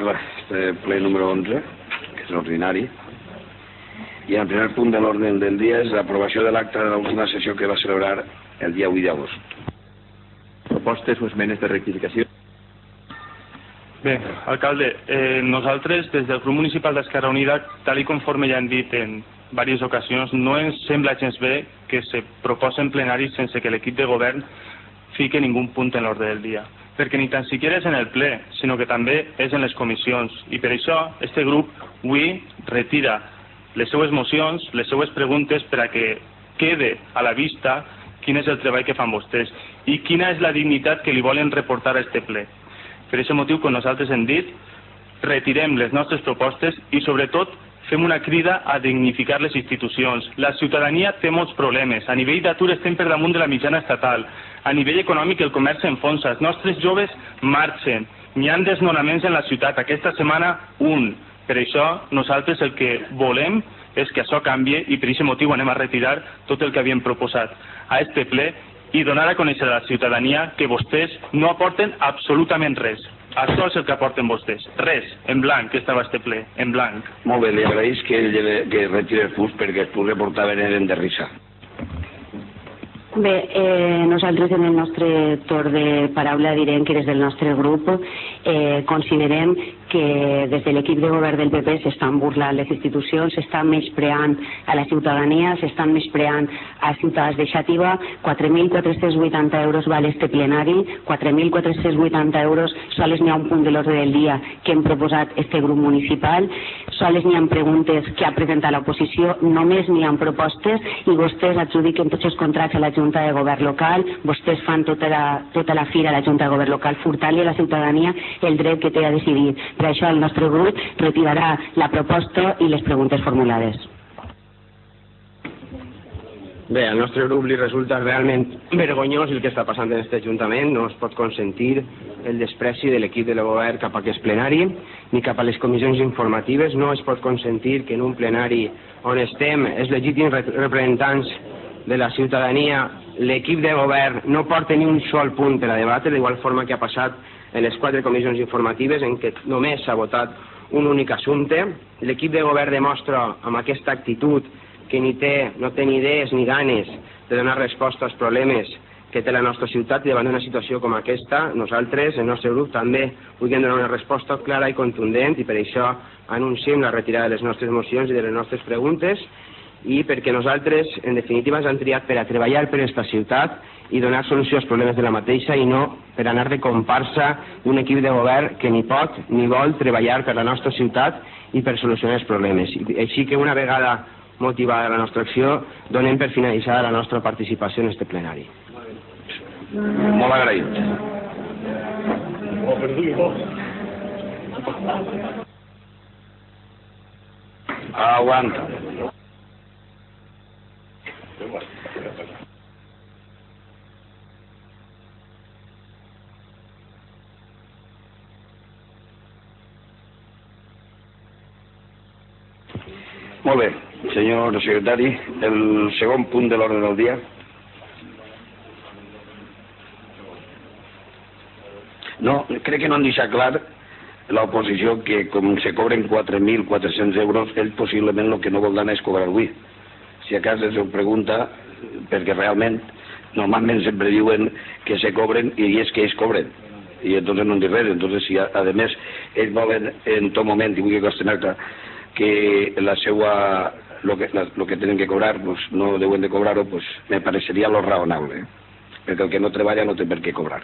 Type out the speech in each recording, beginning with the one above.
tarda, este ple número 11, que és l'ordinari, i el primer punt de l'ordre del dia és l'aprovació de l'acte de l'última sessió que va celebrar el dia 8 d'agost. Propostes o esmenes de rectificació? Bé, alcalde, nosaltres des del grup municipal d'Esquerra Unida, tal i conforme ja hem dit en diverses ocasions, no ens sembla gens bé que se proposen plenaris sense que l'equip de govern fique ningú punt en l'ordre del dia, perquè ni tan siquiera és en el ple, sinó que també és en les comissions, i per això este grup avui retira les seues mocions, les seues preguntes, per a que quede a la vista quin és el treball que fan vostès i quina és la dignitat que li volen reportar a este ple. Per aquest motiu, com nosaltres hem dit, retirem les nostres propostes i, sobretot, fem una crida a dignificar les institucions. La ciutadania té molts problemes. A nivell d'atur estem per damunt de la mitjana estatal. A nivell econòmic el comerç s'enfonsa. Els nostres joves marxen. N'hi ha desnonaments en la ciutat. Aquesta setmana, un. Per això, nosaltres el que volem és que això canvie i per aquest motiu anem a retirar tot el que havíem proposat a este ple i donar a conèixer a la ciutadania que vostès no aporten absolutament res. Això és el que aporten vostès. Res, en blanc, que estava este ple, en blanc. Molt bé, li agraeix que retiri el fus perquè els punts que portaven eren de risa. Bé, nosaltres en el nostre torn de paraula direm que des del nostre grup considerem que des de l'equip de govern del PP s'estan burlant les institucions, s'estan menyspreant a la ciutadania, s'estan menyspreant a ciutadans de Xàtiva. 4.480 euros val este plenari, 4.480 euros sols n'hi ha un punt de l'ordre del dia que hem proposat este grup municipal, sols n'hi ha preguntes que ha presentat l'oposició, només n'hi ha propostes i vostès adjudiquen tots els contractes a la Junta de Govern local, vostès fan tota la fira a la Junta de Govern local, furtant-li a la ciutadania el dret que té a decidir. Per això el nostre grup retirarà la proposta i les preguntes formulades. Bé, al nostre grup li resulta realment vergonyós el que està passant en aquest Ajuntament. No es pot consentir el despreci de l'equip de govern cap a aquest plenari ni cap a les comissions informatives. No es pot consentir que en un plenari on estem els legítims representants de la ciutadania, l'equip de govern no porta ni un sol punt per a debatre, d'igual forma que ha passat en les 4 comissions informatives en què només s'ha votat un únic assumpte. L'equip de govern demostra amb aquesta actitud que no té ni idees ni ganes de donar resposta als problemes que té la nostra ciutat i davant d'una situació com aquesta, nosaltres, el nostre grup, també vulguem donar una resposta clara i contundent i per això anunciem la retirada de les nostres mocions i de les nostres preguntes i perquè nosaltres, en definitiva, ens han triat per a treballar per aquesta ciutat i donar solució als problemes de la mateixa i no per anar de comparsa d'un equip de govern que ni pot ni vol treballar per la nostra ciutat i per solucionar els problemes. Així que una vegada motivada la nostra acció, donem per finalitzada la nostra participació en aquest plenari. Molt agraït. Aguanta. Molt bé, senyor secretari, el segon punt de l'ordre del dia. No, crec que no han deixat clar l'oposició que com se cobren 4.400 euros, ell possiblement el que no voldran és cobrar avui. Si a casa es pregunta, perquè realment normalment sempre diuen que se cobren i és que ells cobren. I entonces no han dit res. Entonces si a més ells volen en tot moment i vull qüestionar que la seua lo que tenen que cobrar pues no deuen de cobrar-ho, pues me pareceria lo raonable, perquè el que no treballa no té per què cobrar.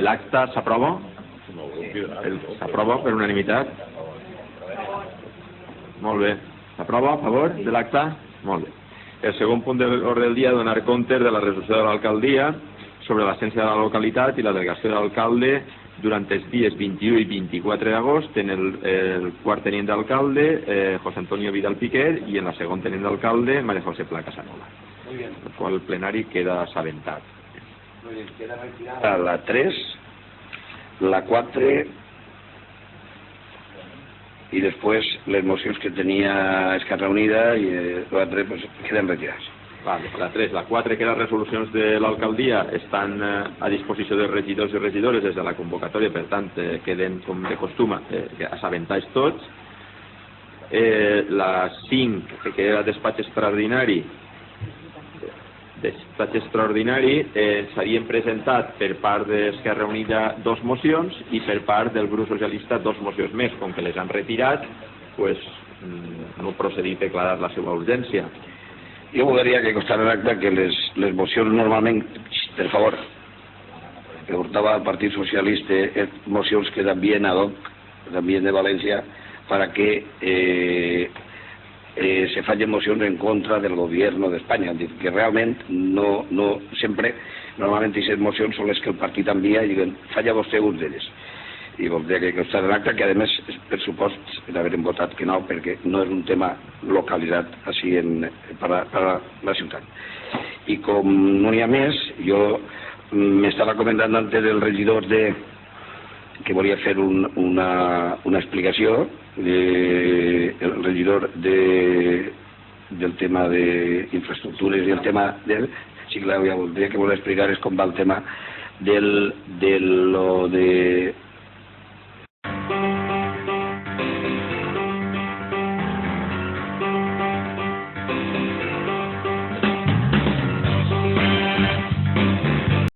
L'acte s'aprova? S'aprova per unanimitat? Molt bé. S'aprova a favor de l'acte? Molt bé. El segon punt de l'ordre del dia, donar compte de la resolució de l'alcaldia sobre l'essència de la localitat i la delegació de l'alcalde durant els dies 21 i 24 d'agost en el quart tenint d'alcalde, José Antonio Vidal Piquer, i en la segon tenint d'alcalde, María José Pla Casanova. El qual el plenari queda assabentat. Queda retirada la 3, la 4 i després les mocions que tenia Esquerra Unida i la 4 pues, queden retirades. Vale, la 3, la 4, que les resolucions de l'alcaldia estan a disposició dels regidors i regidores des de la convocatòria, per tant, queden, com de costum, assabentats tots. La 5, que era despatx extraordinari, s'havien presentat per part d'Esquerra Unida 2 mocions i per part del grup socialista 2 mocions més. Com que les han retirat, pues, no procedim a declarar la seva urgència. Jo voldria que constarà en acte que les mocions normalment, per favor, que portava el Partit Socialista, mocions que también ad hoc, también de Valencia, para que se fallen mocions en contra del gobierno de España. Que realment no sempre, normalment aquestes mocions són les que el partit envia i diuen, falla vostè un d'elles. I voldria que constar en acte que, a més, per supost, haurem votat que no, perquè no és un tema localitzat així per a la ciutat. I com no n'hi ha més, jo m'estava comentant antes del regidor que volia fer una explicació, el regidor del tema d'infraestructures i el tema del... Sí, clar, ja voldria que volia explicar com va el tema de